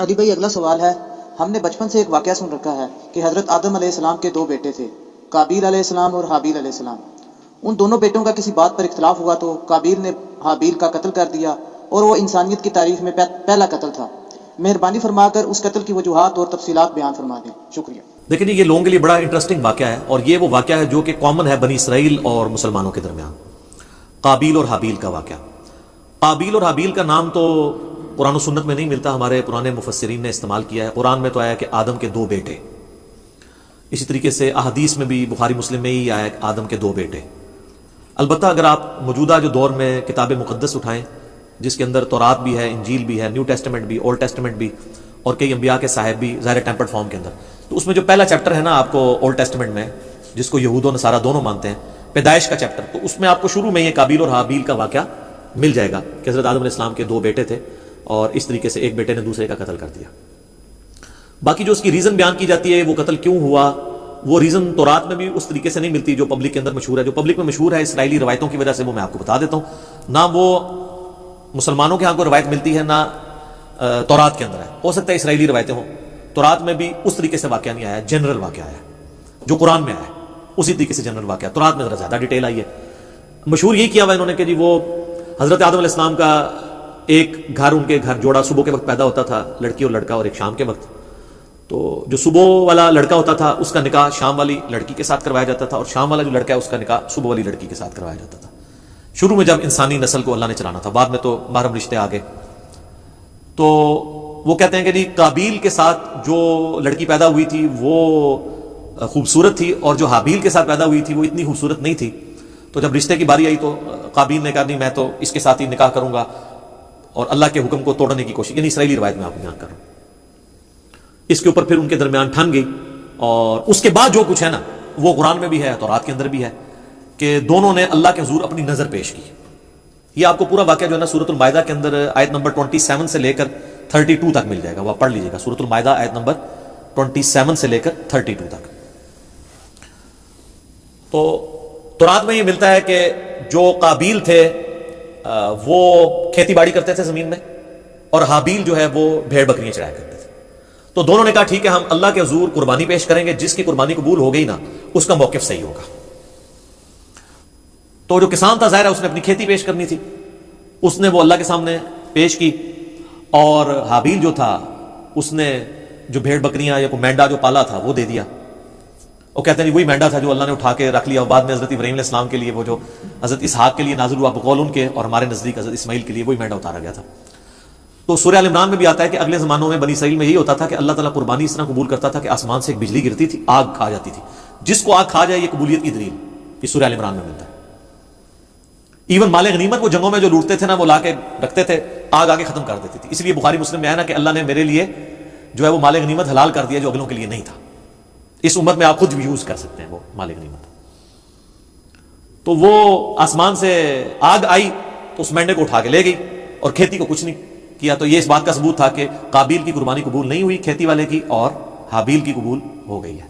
علی بھائی اگلا سوال ہے، ہم نے بچپن سے ایک واقعہ سن رکھا ہے کہ حضرت آدم علیہ السلام کے دو بیٹے تھے، قابیل علیہ السلام اور حابیل علیہ السلام۔ ان دونوں بیٹوں کا کسی بات پر اختلاف ہوا تو قابیل نے حابیل کا قتل کر دیا اور وہ انسانیت کی تاریخ میں پہلا قتل تھا۔ مہربانی فرما کر اس قتل کی وجوہات اور تفصیلات بیان فرما دیں، شکریہ۔ لیکن یہ لوگوں کے لیے بڑا انٹرسٹنگ واقعہ ہے، اور یہ وہ واقعہ ہے جو کہ کامن ہے بنی اسرائیل اور مسلمانوں کے درمیان، قابیل اور حابیل کا واقعہ۔ قابیل اور حابیل کا نام تو قرآن و سنت میں نہیں ملتا، ہمارے پرانے مفسرین نے استعمال کیا ہے۔ قرآن میں تو آیا کہ آدم کے دو بیٹے، اسی طریقے سے احادیث میں بھی بخاری مسلم میں ہی آیا کہ آدم کے دو بیٹے۔ البتہ اگر آپ موجودہ جو دور میں کتاب مقدس اٹھائیں جس کے اندر تورات بھی ہے، انجیل بھی ہے، نیو ٹیسٹمنٹ بھی، اولڈ ٹیسٹمنٹ بھی، اور کئی انبیاء کے صاحب بھی ظاہر ٹیمپرڈ فارم کے اندر، تو اس میں جو پہلا چیپٹر ہے نا آپ کو اولڈ ٹیسٹمنٹ میں، جس کو یہود و نصارہ دونوں مانتے ہیں، پیدائش کا چیپٹر، تو اس میں آپ کو شروع میں یہ قابیل اور حابیل کا واقعہ مل جائے گا کہ حضرت آدم علیہ السلام کے دو بیٹے تھے اور اس طریقے سے ایک بیٹے نے دوسرے کا قتل کر دیا۔ باقی جو اس کی ریزن بیان کی جاتی ہے وہ قتل کیوں ہوا، وہ ریزن تورات میں بھی اس طریقے سے نہیں ملتی جو پبلک کے اندر مشہور ہے۔ جو پبلک میں مشہور ہے اسرائیلی روایتوں کی وجہ سے وہ میں آپ کو بتا دیتا ہوں، نہ وہ مسلمانوں کے ہاں کو روایت ملتی ہے نہ تورات کے اندر ہے، ہو سکتا ہے اسرائیلی روایتیں ہوں۔ تورات میں بھی اس طریقے سے واقعہ نہیں آیا، جنرل واقعہ آیا جو قرآن میں آیا اسی طریقے سے جنرل واقعہ۔ تورات میں ذرا زیادہ ڈیٹیل آئی ہے۔ مشہور یہی کیا ہوا انہوں نے کہ جی وہ حضرت آدم علیہ السلام کا ایک گھر، ان کے گھر جوڑا صبح کے وقت پیدا ہوتا تھا، لڑکی اور لڑکا، اور ایک شام کے وقت۔ تو جو صبح والا لڑکا ہوتا تھا اس کا نکاح شام والی لڑکی کے ساتھ کروایا جاتا تھا، اور شام والا جو لڑکا ہے اس کا نکاح صبح والی لڑکی کے ساتھ کروایا جاتا تھا، شروع میں جب انسانی نسل کو اللہ نے چلانا تھا۔ بعد میں تو محرم رشتے آ گئے۔ تو وہ کہتے ہیں کہ جی قابیل کے ساتھ جو لڑکی پیدا ہوئی تھی وہ خوبصورت تھی، اور جو حابیل کے ساتھ پیدا ہوئی تھی وہ اتنی خوبصورت نہیں تھی۔ تو جب رشتے کی باری آئی تو قابیل نے کہا نہیں میں تو اس کے ساتھ ہی نکاح کروں گا، اور اللہ کے حکم کو توڑنے کی کوشش، یعنی اسرائیلی روایت میں آپ کو بیان کر رہا ہوں۔ اس کے اوپر پھر ان کے درمیان ٹھن گئی، اور اس کے بعد جو کچھ ہے نا وہ قرآن میں بھی ہے، تورات کے اندر بھی ہے، کہ دونوں نے اللہ کے حضور اپنی نظر پیش کی۔ یہ آپ کو پورا واقعہ جو ہے نا سورۃ المائدہ کے اندر آیت نمبر 27 سے لے کر 32 تک مل جائے گا، وہ آپ پڑھ لیجیے گا، سورۃ المائدہ آیت نمبر 27 سے لے کر 32 تک۔ تو تورات میں یہ ملتا ہے کہ جو قابیل تھے وہ کھیتی باڑی کرتے تھے زمین میں، اور حابیل جو ہے وہ بھیڑ بکریاں چرایا کرتے تھے۔ تو دونوں نے کہا ٹھیک ہے ہم اللہ کے حضور قربانی پیش کریں گے، جس کی قربانی قبول ہو گئی نا اس کا موقف صحیح ہوگا۔ تو جو کسان تھا ظاہر ہے اس نے اپنی کھیتی پیش کرنی تھی، اس نے وہ اللہ کے سامنے پیش کی، اور حابیل جو تھا اس نے جو بھیڑ بکریاں یا کوئی مینڈا جو پالا تھا وہ دے دیا۔ وہ کہتے ہیں وہی مینڈا تھا جو اللہ نے اٹھا کے رکھ لیا، اور بعد میں حضرت ابراہیم علیہ السلام کے لیے وہ جو حضرت اسحاق کے لیے نازل ہوا بقول ان کے، اور ہمارے نزدیک حضرت اسماعیل کے لیے وہی مینڈا اتارا گیا تھا۔ تو سورہ ال عمران میں بھی آتا ہے کہ اگلے زمانوں میں بنی اسرائیل میں یہی ہوتا تھا کہ اللہ تعالیٰ قربانی اس طرح قبول کرتا تھا کہ آسمان سے ایک بجلی گرتی تھی، آگ کھا جاتی تھی، جس کو آگ کھا جائے یہ قبولیت کی دلیل، یہ سورہ ال عمران میں ملتا ہے۔ ایون مال غنیمت وہ جنگوں میں جو لوٹتے تھے نا وہ لا کے رکھتے تھے، آگ آگے ختم کر دیتی تھی۔ اس لیے بخاری مسلم میں ہے نا کہ اللہ نے میرے لیے جو ہے وہ مال غنیمت حلال کر دیا جو اگلوں کے لیے نہیں تھا، اس امت میں آپ خود بھی یوز کر سکتے ہیں وہ مال غنیمت۔ تو وہ آسمان سے آگ آئی تو اس مینڈے کو اٹھا کے لے گئی، اور کھیتی کو کچھ نہیں کیا۔ تو یہ اس بات کا ثبوت تھا کہ قابیل کی قربانی قبول نہیں ہوئی کھیتی والے کی، اور حابیل کی قبول ہو گئی ہے۔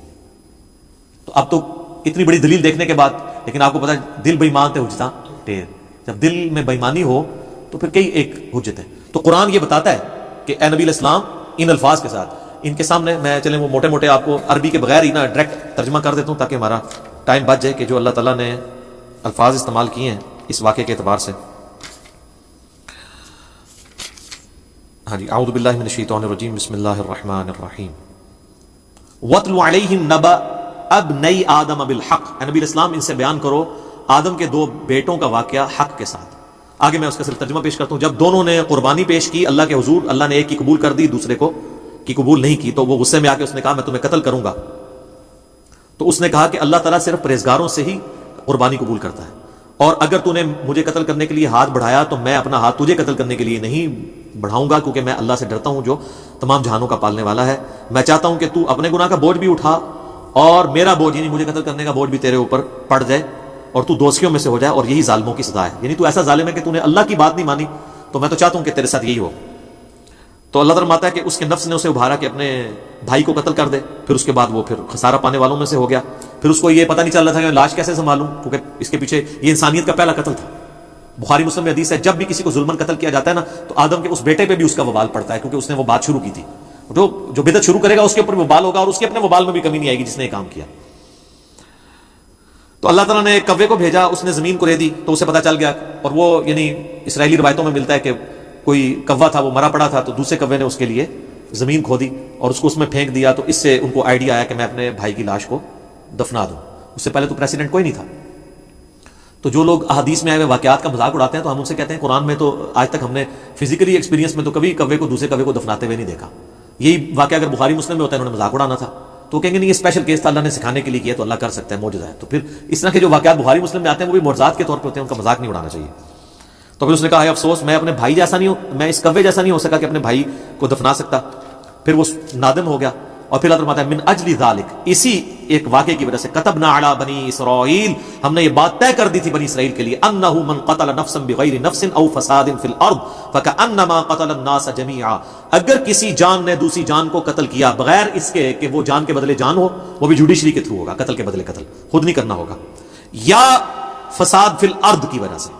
تو اب تو اتنی بڑی دلیل دیکھنے کے بعد، لیکن آپ کو پتا ہے دل بے ایمان تے حجتاں ٹھیر، جب دل میں بےایمانی ہو تو پھر کئی ایک حجت ہے۔ تو قرآن یہ بتاتا ہے کہ اے نبی علیہ السلام ان الفاظ کے ساتھ، ان کے سامنے میں چلیں وہ موٹے موٹے آپ کو عربی کے بغیر ہی نا ڈائریکٹ ترجمہ کر دیتا ہوں تاکہ ہمارا ٹائم بچ جائے، کہ جو اللہ تعالیٰ نے الفاظ استعمال کیے ہیں اس واقعے کے اعتبار سے۔ ہاں جی، اعوذ باللہ من الشیطان الرجیم، بسم اللہ الرحمن الرحیم۔ وَاتْلُ عَلَيْهِمْ نَبَأَ ابْنَيْ آدَمَ بِالْحَقِّ، اے نبی علیہ السلام ان سے بیان کرو آدم کے دو بیٹوں کا واقعہ حق کے ساتھ۔ آگے میں اس کا صرف ترجمہ پیش کرتا ہوں۔ جب دونوں نے قربانی پیش کی اللہ کے حضور، اللہ نے ایک کی قبول کر دی دوسرے کو کی قبول نہیں کی، تو وہ غصے میں آ کے اس نے کہا میں تمہیں قتل کروں گا۔ تو اس نے کہا کہ اللہ تعالیٰ صرف پرہیزگاروں سے ہی قربانی قبول کرتا ہے، اور اگر تو نے مجھے قتل کرنے کے لیے ہاتھ بڑھایا تو میں اپنا ہاتھ تجھے قتل کرنے کے لیے نہیں بڑھاؤں گا، کیونکہ میں اللہ سے ڈرتا ہوں جو تمام جہانوں کا پالنے والا ہے۔ میں چاہتا ہوں کہ تو اپنے گناہ کا بوجھ بھی اٹھا، اور میرا بوجھ یعنی مجھے قتل کرنے کا بوجھ بھی تیرے اوپر پڑ جائے، اور تو دوستیوں میں سے ہو جائے، اور یہی ظالموں کی سزا ہے۔ یعنی تو ایسا ظالم ہے کہ تو نے اللہ کی بات نہیں مانی، تو میں تو چاہتا ہوں کہ تیرے ساتھ یہی ہو۔ تو اللہ تعالیٰ فرماتا ہے کہ اس کے نفس نے اسے ابھارا کہ اپنے بھائی کو قتل کر دے، پھر اس کے بعد وہ پھر خسارہ پانے والوں میں سے ہو گیا۔ پھر اس کو یہ پتہ نہیں چل رہا تھا کہ میں لاش کیسے سنبھالوں، کیونکہ اس کے پیچھے یہ انسانیت کا پہلا قتل تھا۔ بخاری مسلم میں حدیث ہے جب بھی کسی کو ظلمن قتل کیا جاتا ہے نا تو آدم کے اس بیٹے پہ بھی اس کا وبال پڑتا ہے، کیونکہ اس نے وہ بات شروع کی تھی۔ جو بدعت شروع کرے گا اس کے اوپر وبال ہوگا، اور اس کے اپنے وبال میں بھی کمی نہیں آئے گی جس نے یہ کام کیا. تو اللہ تعالیٰ نے کوے کو بھیجا، اس نے زمین کو ریدی تو اسے پتا چل گیا. اور وہ یعنی اسرائیلی روایتوں میں ملتا ہے کہ کوئی کوا تھا وہ مرا پڑا تھا، تو دوسرے کوے نے اس کے لیے زمین کھودی اور اس کو اس میں پھینک دیا. تو اس سے ان کو آئیڈیا آیا کہ میں اپنے بھائی کی لاش کو دفنا دوں. اس سے پہلے تو پریسیڈنٹ کوئی نہیں تھا. تو جو لوگ احادیث میں آئے ہوئے واقعات کا مذاق اڑاتے ہیں تو ہم ان سے کہتے ہیں قرآن میں تو آج تک ہم نے فزیکلی ایکسپیرینس میں تو کبھی کوے کو دوسرے کوے کو دفناتے ہوئے نہیں دیکھا. یہی واقعہ اگر بخاری مسلم میں ہوتا ہے انہوں نے مذاق اڑانا تھا تو کہیں گے نہیں یہ اسپیشل کیس تھا، اللہ نے سکھانے کے لیے کیا تو اللہ کر سکتا ہے، معجزہ ہے. تو پھر اس طرح کے جو واقعات بخاری مسلم میں آتے ہیں وہ بھی معجزات کے طور پہ ہوتے ہیں، ان کا مذاق نہیں اڑانا چاہیے. تو پھر اس نے کہا ہے افسوس میں اپنے بھائی جیسا نہیں ہوں، میں اس کوے جیسا نہیں ہو سکا کہ اپنے بھائی کو دفنا سکتا. پھر وہ نادم ہو گیا اور پھر اللہ فرماتا ہے من اجل ذالک، اسی ایک واقعے کی وجہ سے کتبنا علی بنی اسرائیل، ہم نے یہ بات طے کر دی تھی بنی اسرائیل کے لیے، انہ من قتل نفسا بغیر نفس او فساد فی الارض فکأنما قتل الناس جميعا، اگر کسی جان نے دوسری جان کو قتل کیا بغیر اس کے کہ وہ جان کے بدلے جان ہو، وہ بھی جوڈیشری کے تھرو ہوگا، قتل کے بدلے قتل خود نہیں کرنا ہوگا، یا فساد فی الارض کی وجہ سے،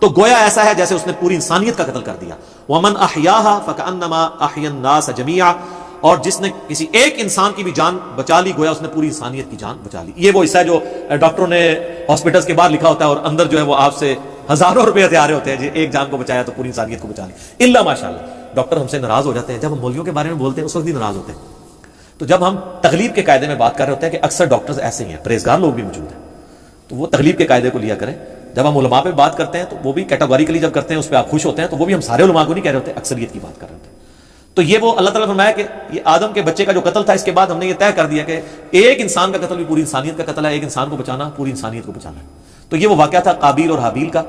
تو گویا ایسا ہے جیسے اس نے پوری انسانیت کا قتل کر دیا. ومن احیاها فکأنما احیا الناس جميعا، اور جس نے کسی ایک انسان کی بھی جان بچا لی گویا اس نے پوری انسانیت کی جان بچا لی. یہ وہ حصہ ہے جو ڈاکٹروں نے ہاسپٹلس کے باہر لکھا ہوتا ہے اور اندر جو ہے وہ آپ سے ہزاروں روپے ہتھیارے ہوتے ہیں جی ایک جان کو بچایا تو پوری انسانیت کو بچا لی. الا ماشاءاللہ ڈاکٹر ہم سے ناراض ہو جاتے ہیں جب ہم مولویوں کے بارے میں بولتے ہیں، اس وقت بھی ناراض ہوتے ہیں. تو جب ہم تغلیب کے قاعدے میں بات کر رہے ہوتے ہیں کہ اکثر ڈاکٹرز ایسے ہی ہیں، پرہیزگار لوگ بھی موجود ہیں، تو وہ تغلیب کے قاعدے کو لیا کریں. جب ہم علماء پہ بات کرتے ہیں تو وہ بھی کیٹاگوریکلی جب کرتے ہیں اس پہ آپ خوش ہوتے ہیں، تو وہ بھی ہم سارے علماء کو نہیں کہہ رہے ہوتے، اکثریت کی بات کر رہے ہوتے ہیں. تو یہ وہ اللہ تعالیٰ نے فرمایا کہ یہ آدم کے بچے کا جو قتل تھا، اس کے بعد ہم نے یہ طے کر دیا کہ ایک انسان کا قتل بھی پوری انسانیت کا قتل ہے، ایک انسان کو بچانا پوری انسانیت کو بچانا ہے. تو یہ وہ واقعہ تھا قابیل اور حابیل کا.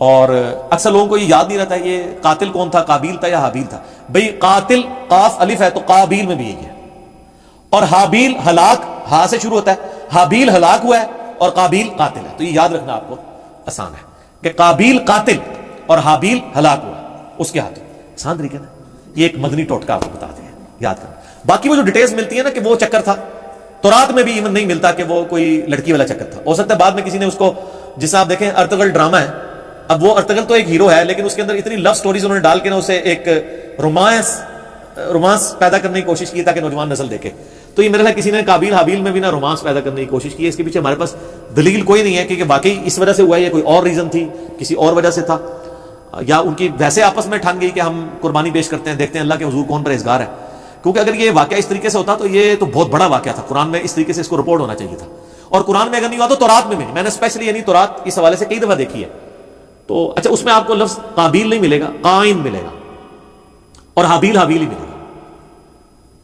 اور اکثر لوگوں کو یہ یاد نہیں رہتا ہے یہ قاتل کون تھا، قابیل تھا یا حابیل تھا. بھئی قاتل قاف الف ہے تو قابیل میں بھی یہی ہے، اور حابیل ہلاک ہا سے شروع ہوتا ہے، حابیل ہلاک ہوا ہے اور قابیل قاتل ہے. تو یہ یاد رکھنا آپ کو آسان ہے کہ قابیل قاتل اور حابیل ہلاک ہوا اس کے ہاتھوں. آسان طریقے نا، یہ ایک مدنی ٹوٹکا آپ کو بتا دیں یاد کرنا. باقی وہ جو ڈیٹیلز ملتی ہے نا کہ وہ چکر تھا، تورات میں بھی ایون نہیں ملتا کہ وہ کوئی لڑکی والا چکر تھا. ہو سکتا ہے بعد میں کسی نے اس کو، جس آپ دیکھیں ارطغرل ڈرامہ ہے، اب وہ ارطغرل تو ایک ہیرو ہے لیکن اس کے اندر اتنی لو سٹوریز انہوں نے ڈال کے نا اسے ایک رومانس پیدا کرنے کی کوشش کی تاکہ نوجوان نسل دیکھے. تو یہ میرے خیال کسی نے قابیل حابیل میں بھی نا رومانس پیدا کرنے کی کوشش کی ہے. اس کے پیچھے ہمارے پاس دلیل کوئی نہیں ہے کہ واقعی اس وجہ سے ہوا ہے یا کوئی اور ریزن تھی، کسی اور وجہ سے تھا، یا ان کی ویسے آپس میں ٹھان گئی کہ ہم قربانی پیش کرتے ہیں، دیکھتے ہیں اللہ کے حضور کون پرہیزگار ہے. کیونکہ اگر یہ واقعہ اس طریقے سے ہوتا تو یہ تو بہت بڑا واقعہ تھا، قرآن میں اس طریقے سے اس کو رپورٹ ہونا چاہیے تھا. اور قرآن میں اگر نہیں ہوا تو تورات میں بھی نہیں. میں نے اسپیشلی یعنی تورات اس حوالے سے کئی دفعہ دیکھی ہے. تو اچھا اس میں آپ کو لفظ قابیل نہیں ملے گا، قائن ملے گا، اور حابیل حابیل ہی ملے گا.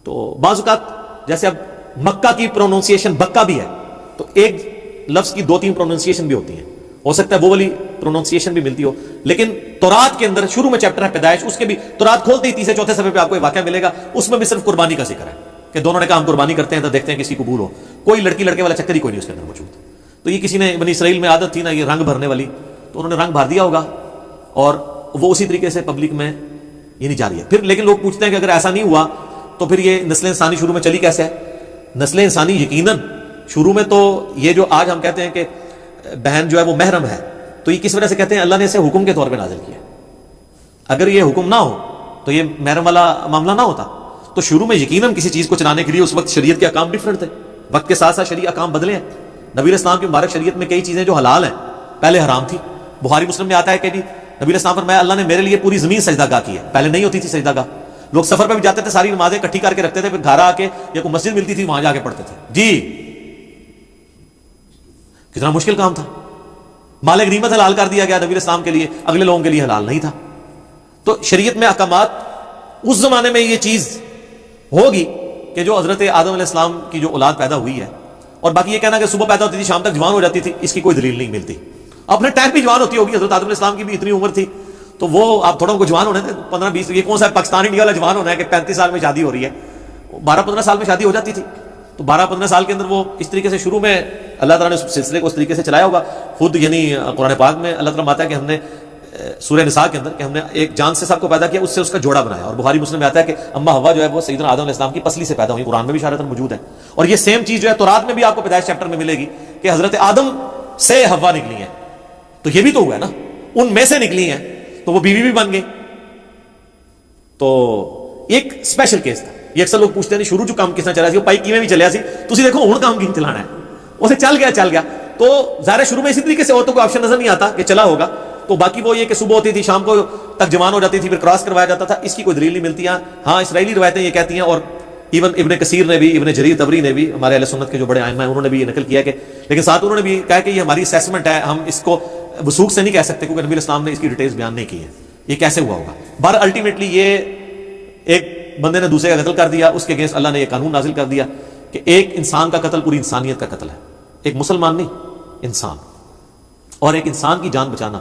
تو بعض اوقات جیسے اب مکہ کی پروننسیشن بکہ بھی ہے، تو ایک لفظ کی 2-3 پروننسیشن بھی ہوتی ہیں. ہو سکتا ہے وہ والی پروننسیشن بھی ملتی ہو، لیکن تورات کے اندر شروع میں چیپٹر ہے پیدائش، اس کے بھی تورات کھولتے ہی 3-4 صفحے پہ آپ کو ایک واقعہ ملے گا، اس میں بھی صرف قربانی کا ذکر ہے کہ دونوں نے کہا ہم قربانی کرتے ہیں تو دیکھتے ہیں کسی قبول ہو. کوئی لڑکی لڑکے والا چکر ہی کوئی نہیں اس کے اندر موجود. تو یہ کسی نے بنی اسرائیل میں عادت تھی نا یہ رنگ بھرنے والی، تو انہوں نے رنگ بھر دیا ہوگا اور وہ اسی طریقے سے پبلک میں یہ نہیں جاری ہے. پھر لیکن لوگ پوچھتے ہیں کہ اگر ایسا نہیں ہوا تو پھر یہ نسل انسانی شروع میں چلی کیسے ہے؟ نسل انسانی یقیناً شروع میں تو یہ جو آج ہم کہتے ہیں کہ بہن جو ہے وہ محرم ہے، تو یہ کس وجہ سے کہتے ہیں؟ اللہ نے اسے حکم کے طور پہ نازل کیا. اگر یہ حکم نہ ہو تو یہ محرم والا معاملہ نہ ہوتا. تو شروع میں یقیناً کسی چیز کو چلانے کے لیے اس وقت شریعت کے احکام ڈیفرنٹ تھے، وقت کے ساتھ ساتھ شریعت احکام بدلے ہیں. نبی اسلام کی مبارک شریعت میں کئی چیزیں جو حلال ہیں پہلے حرام تھی. بخاری مسلم میں آتا ہے کہ جی نبی اسلام فرمایا اللہ نے میرے لیے پوری زمین سجدہ گاہ کی ہے، پہلے نہیں ہوتی تھی سجدہ گاہ. لوگ سفر پہ بھی جاتے تھے، ساری نمازیں اکٹھی کر کے رکھتے تھے، پھر گھر آ کے یا کوئی مسجد ملتی تھی وہاں جا کے پڑھتے تھے. جی کتنا مشکل کام تھا. مال غنیمت حلال کر دیا گیا نبی اسلام کے لیے، اگلے لوگوں کے لیے حلال نہیں تھا. تو شریعت میں احکامات اس زمانے میں یہ چیز ہوگی کہ جو حضرت آدم علیہ السلام کی جو اولاد پیدا ہوئی ہے، اور باقی یہ کہنا کہ صبح پیدا ہوتی تھی شام تک جوان ہو جاتی تھی، اس کی کوئی دلیل نہیں ملتی. اپنے ٹائم بھی جوان ہوتی ہوگی، حضرت آدم علیہ السلام کی بھی اتنی عمر تھی، تو وہ آپ تھوڑا ان کو جوان ہونے تھے 15-20. یہ کون سا پاکستان انڈیا والا جوان ہونا ہے کہ 35 سال میں شادی ہو رہی ہے؟ 12-15 سال میں شادی ہو جاتی تھی. تو 12-15 سال کے اندر وہ اس طریقے سے شروع میں اللہ تعالیٰ نے اس سلسلے کو اس طریقے سے چلایا ہوگا. خود یعنی قرآن پاک میں اللہ تعالیٰ آتا ہے کہ ہم نے سورہ نساء کے اندر کہ ہم نے ایک جان سے سب کو پیدا کیا، اس سے اس کا جوڑا بنایا. اور بخاری مسلم میں آتا ہے کہ اما حوا جو ہے وہ سیدنا آدم علیہ السلام کی پسلی سے پیدا ہوئی. قرآن میں بھی اشارتاً موجود ہے. اور یہ سیم چیز جو ہے تورات میں بھی آپ کو پیدائش چیپٹر میں ملے گی کہ حضرت آدم سے حوا نکلی ہیں. تو یہ بھی تو ہوا ہے نا، ان میں سے نکلی ہیں تو وہ بیوی بھی بن گئی. تو ایک سپیشل کیس تھا. یہ اکثر لوگ پوچھتے ہیں شروع جو کام کس طرح چلا سی, وہ پائی کیویں بھی چلیا سی, تسی دیکھو ہن کام کیوں چلانا ہے, اسے چل گیا. تو ظاہر شروع میں اسی طریقے سے عورتوں کو آپشن نظر نہیں آتا کہ چلا ہوگا, تو باقی وہ یہ کہ صبح ہوتی تھی شام کو تک جوان ہو جاتی تھی, پھر کراس کروایا جاتا تھا. اس کی کوئی دلیل نہیں ملتی. ہاں اسرائیلی روایتیں یہ کہتی ہیں, اور ایون ابن کثیر نے بھی, ابن جریر طبری نے بھی, ہمارے اہل سنت کے جو بڑے ائمہ ہیں انہوں نے بھی یہ نقل کیا کہ, لیکن ساتھ انہوں نے بھی کہا کہ یہ ہماری اسیسمنٹ ہے, ہم اس کو وثوق سے نہیں کہہ سکتے کیونکہ نبی علیہ السلام نے اس کی ڈیٹیلز بیان نہیں کی ہیں, یہ کیسے ہوا ہوگا. بہر الٹیمیٹلی یہ ایک بندے نے دوسرے کا قتل کر دیا, اس کے اگینسٹ اللہ نے یہ قانون نازل کر دیا کہ ایک انسان کا قتل پوری انسانیت کا قتل ہے, ایک مسلمان نہیں, انسان. اور ایک انسان کی جان بچانا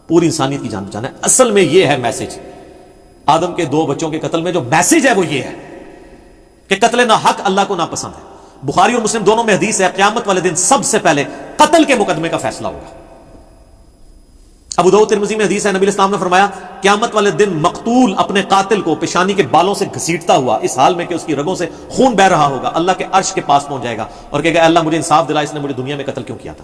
پوری انسانیت کی جان بچانا ہے. اصل میں یہ ہے میسج آدم کے 2 بچوں کے قتل میں, جو میسج ہے وہ یہ ہے کہ قتل ناحق اللہ کو ناپسند ہے. بخاری اور مسلم دونوں میں حدیث ہے, قیامت والے دن سب سے پہلے قتل کے مقدمے کا فیصلہ ہوگا. ابو داؤد ترمذی میں حدیث ہے, نبی اسلام نے فرمایا قیامت والے دن مقتول اپنے قاتل کو پیشانی کے بالوں سے گھسیٹتا ہوا اس حال میں کہ اس کی رگوں سے خون بہ رہا ہوگا, اللہ کے عرش کے پاس پہنچ جائے گا اور کہے گا اللہ مجھے انصاف دلا, اس نے مجھے دنیا میں قتل کیوں کیا تھا.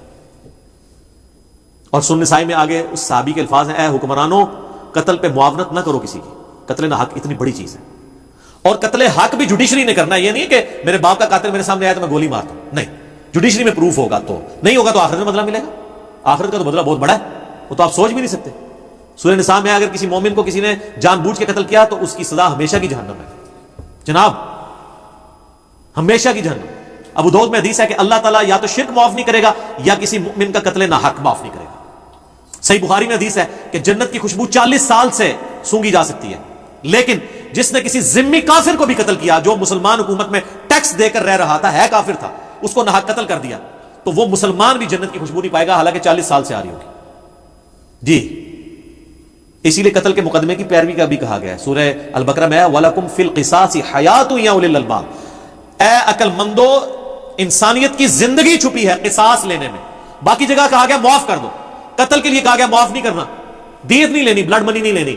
اور سنن نسائی میں آگے اس صحابی کے الفاظ ہیں, اے حکمرانوں قتل پہ معاونت نہ کرو کسی کی, قتل ناحق اتنی بڑی چیز ہے. اور قتل حق بھی جوڈیشری نے کرنا ہے, یہ نہیں ہے کہ میرے باپ کا قاتل میرے سامنے آیا تو میں گولی مارتا ہوں, نہیں, جوڈیشری میں پروف ہوگا, تو نہیں ہوگا تو آخرت میں بدلہ ملے گا. آخرت کا تو بدلہ بہت بڑا ہے, وہ تو آپ سوچ بھی نہیں سکتے. سورہ نساء میں اگر کسی مومن کو کسی نے جان بوجھ کے قتل کیا تو اس کی سزا ہمیشہ کی جہنم ہے جناب, ہمیشہ کی جہنم. ابو داؤد میں حدیث ہے کہ اللہ تعالیٰ یا تو شرک معاف نہیں کرے گا یا کسی مومن کا قتل ناحق معاف نہیں کرے گا. صحیح بخاری میں حدیث ہے کہ جنت کی خوشبو 40 سال سے سونگی جا سکتی ہے, لیکن جس نے کسی ذمہ کافر کو بھی قتل کیا, جو مسلمان حکومت میں ٹیکس دے کر رہ رہا تھا, ہے کافر تھا, اس کو ناحق قتل کر دیا, تو وہ مسلمان بھی جنت کی خوشبو نہیں پائے گا, حالانکہ 40 سال سے آ رہی ہوگی. جی اسی لیے قتل کے مقدمے کی پیروی کا بھی کہا گیا ہے. سورہ البقرہ میں وَلَكُمْ فِي الْقِصَاصِ حَيَاتٌ يَا أُولِي الْأَلْبَابِ, اے عقل مندو انسانیت کی زندگی چھپی ہے قصاص لینے میں. باقی جگہ کہا گیا معاف کر دو, قتل کے لیے کہا گیا معاف نہیں کرنا, دیت نہیں لینی, بلڈ منی نہیں لینی.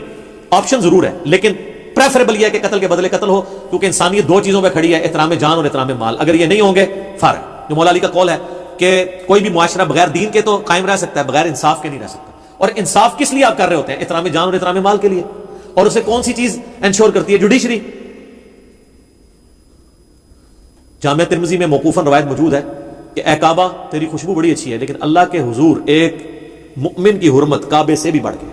آپشن ضرور ہے لیکن پریفریبل یہ ہے کہ قتل کے بدلے قتل ہو, کیونکہ انسانیت 2 چیزوں پہ کھڑی ہے, احترام جان اور احترام مال. اگر یہ نہیں ہوں گے فرق, جو مولا علی کا قول ہے کہ کوئی بھی معاشرہ بغیر دین کے تو قائم رہ سکتا ہے, بغیر انصاف کے نہیں رہ سکتا. اور انصاف کس لیے آپ کر رہے ہوتے ہیں؟ احترام جان اور احترام مال کے لیے. اور اسے کون سی چیز انشور کرتی ہے؟ جوڈیشری. جامعہ ترمذی میں موقوفاً روایت موجود ہے کہ اے کعبہ تیری خوشبو بڑی اچھی ہے, لیکن اللہ کے حضور ایک مؤمن کی حرمت کعبے سے بھی بڑھ گئی.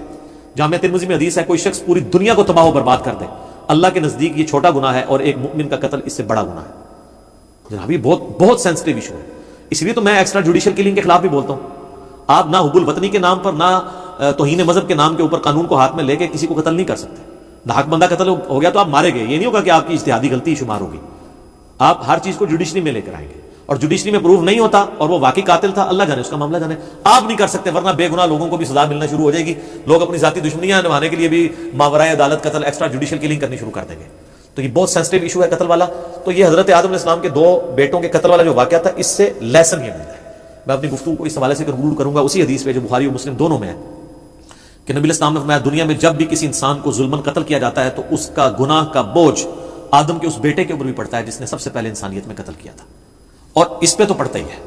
جامعہ ترمذی میں حدیث ہے کوئی شخص پوری دنیا کو تباہ و برباد کر دے, اللہ کے نزدیک یہ چھوٹا گناہ ہے, اور ایک مؤمن کا قتل اس سے بڑا گناہ ہے. جناب یہ بہت بہت سینسٹیو ایشو ہے. اس لیے تو میں ایکسٹرا جوڈیشل کلنگ کے خلاف بھی بولتا ہوں. آپ نہ حب الوطنی کے نام پر, نہ توہین مذہب کے نام کے اوپر قانون کو ہاتھ میں لے کے کسی کو قتل نہیں کر سکتے. ناحق بندہ قتل ہو گیا تو آپ مارے گئے, یہ نہیں ہوگا کہ آپ کی اجتہادی غلطی شمار ہوگی. آپ ہر چیز کو جوڈیشری میں لے کر آئیں گے, اور جوڈیشری میں پروف نہیں ہوتا اور وہ واقعی قاتل تھا, اللہ جانے اس کا معاملہ جانے, آپ نہیں کر سکتے, ورنہ بے گناہ لوگوں کو بھی سزا ملنا شروع ہو جائے گی. لوگ اپنی ذاتی دشمنیاں نبھانے کے لیے بھی ماورائے عدالت قتل, ایکسٹرا جوڈیشل کلنگ کرنی شروع کر دیں گے. تو یہ بہت سینسٹیو ایشو ہے قتل والا. تو یہ حضرت آدم علیہ السلام کے 2 بیٹوں کے قتل والا جو واقعہ تھا, اس سے لیسن یہ ملتا ہے. میں اپنی گفتگو کو اس حوالے سے کنکلوڈ کروں گا اسی حدیث پہ جو بخاری اور مسلم دونوں میں ہے کہ نبی علیہ السلام نے فرمایا دنیا میں جب بھی کسی انسان کو ظلماً قتل کیا جاتا ہے تو اس کا گناہ کا بوجھ آدم کے اس بیٹے کے اوپر بھی پڑتا ہے جس نے سب سے پہلے انسانیت میں قتل کیا تھا, اور اس پہ تو پڑتا ہی ہے.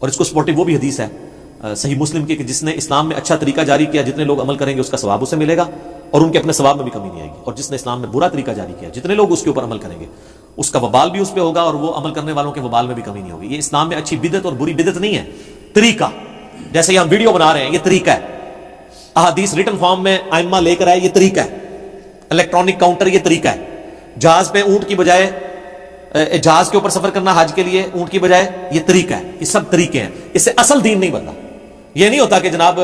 اور اس کو سپورٹنگ وہ بھی حدیث ہے صحیح مسلم کی کہ جس نے اسلام میں اچھا طریقہ جاری کیا, جتنے لوگ عمل کریں گے اس کا ثواب اسے ملے گا, اور ان کے اپنے ثواب میں بھی کمی نہیں آئے گی. اور جس نے اسلام میں برا طریقہ جاری کیا, جتنے لوگ اس کے اوپر عمل کریں گے اس کا وبال بھی اس پہ ہوگا, اور وہ عمل کرنے والوں کے وبال میں بھی کمی نہیں ہوگی. یہ اسلام میں اچھی بدعت اور بری بدعت نہیں ہے, طریقہ. جیسے یہ ہم ویڈیو بنا رہے ہیں, یہ طریقہ ہے. احادیث ریٹن فارم میں ائمہ لے کر آئے, یہ طریقہ ہے. الیکٹرانک کاؤنٹر, یہ طریقہ ہے. جہاز پہ اونٹ کی بجائے, جہاز کے اوپر سفر کرنا حج کے لیے اونٹ کی بجائے, یہ طریقہ ہے. یہ سب طریقے ہیں, اس سے اصل دین نہیں بنتا. یہ نہیں ہوتا کہ جناب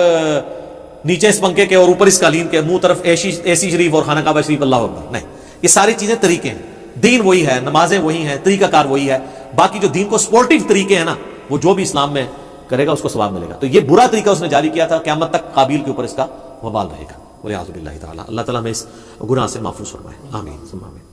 نیچے اس پنکھے کے اور اوپر اس قالین کے, منہ طرف اے سی شریف اور خانہ کعبہ شریف, اللہ اکبر. نہیں, یہ ساری چیزیں طریقے ہیں. دین وہی ہے, نمازیں وہی ہیں, طریقہ کار وہی ہے. باقی جو دین کو سپورٹیو طریقے ہیں نا, وہ جو بھی اسلام میں کرے گا اس کو ثواب ملے گا. تو یہ برا طریقہ اس نے جاری کیا تھا, قیامت تک قابیل کے اوپر اس کا وبال رہے گا. وَلِعِيَاذُ بِاللَّهِ تَعَالَى. اللہ تعالیٰ میں اس گناہ سے محفوظ فرمائے. آمین ثم آمین.